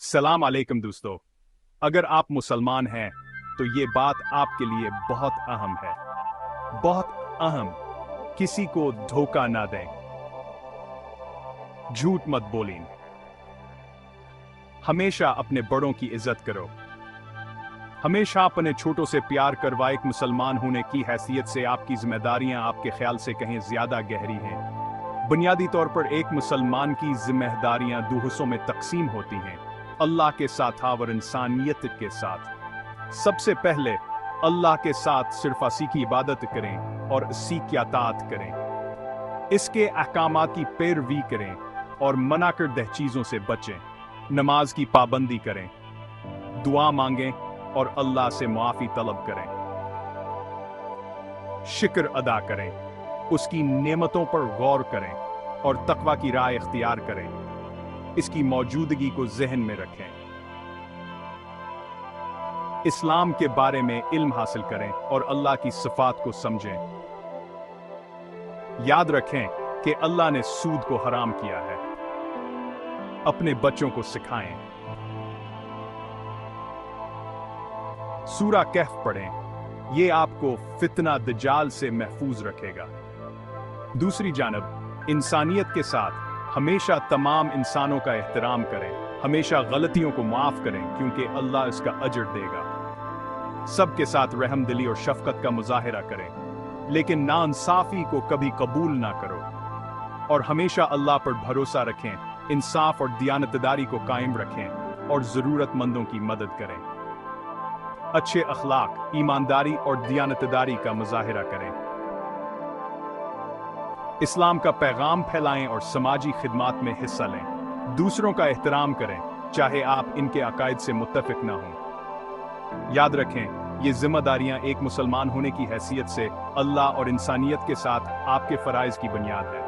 सलाम अलैकुम दोस्तों। अगर आप मुसलमान हैं तो ये बात आपके लिए बहुत अहम है। बहुत अहम। किसी को धोखा ना दें। झूठ मत बोलें। हमेशा अपने बड़ों की इज्जत करो। हमेशा अपने छोटों से प्यार करवा। एक मुसलमान होने की हैसियत से आपकी जिम्मेदारियां आपके ख्याल से कहीं ज्यादा गहरी हैं। बुनियादी तौर पर एक मुसलमान की जिम्मेदारियां दो हिस्सों में तकसीम होती हैं, अल्लाह के साथ और इंसानियत के साथ। सबसे पहले अल्लाह के साथ सिर्फ उसी की इबादत करें और उसी की अताअत करें। इसके अहकामात की पैरवी करें और मना करदह चीजों से बचें। नमाज की पाबंदी करें, दुआ मांगें और अल्लाह से मुआफी तलब करें। शुक्र अदा करें, उसकी नेमतों पर गौर करें और तकवा की राह इख्तियार करें। इसकी मौजूदगी को जहन में रखें। इस्लाम के बारे में इल्म हासिल करें और अल्लाह की सिफात को समझें। याद रखें कि अल्लाह ने सूद को हराम किया है। अपने बच्चों को सिखाएं। सूरा कहफ पढ़ें, यह आपको फितना दज्जाल से महफूज रखेगा। दूसरी जानब इंसानियत के साथ हमेशा तमाम इंसानों का एहतराम करें। हमेशा गलतियों को माफ करें क्योंकि अल्लाह इसका अजर देगा। सबके साथ रहमदिली और शफकत का मुजाहिरा करें, लेकिन नाइंसाफी को कभी कबूल ना करो। और हमेशा अल्लाह पर भरोसा रखें, इंसाफ और दियानतदारी को कायम रखें और जरूरतमंदों की मदद करें। अच्छे अखलाक, ईमानदारी और दियानतदारी का मुजाहिरा करें। इस्लाम का पैगाम फैलाएं और समाजी खिदमत में हिस्सा लें। दूसरों का एहतराम करें, चाहे आप इनके अकायद से मुत्तफिक ना हों। याद रखें, ये जिम्मेदारियां एक मुसलमान होने की हैसियत से अल्लाह और इंसानियत के साथ आपके फराइज की बुनियाद है।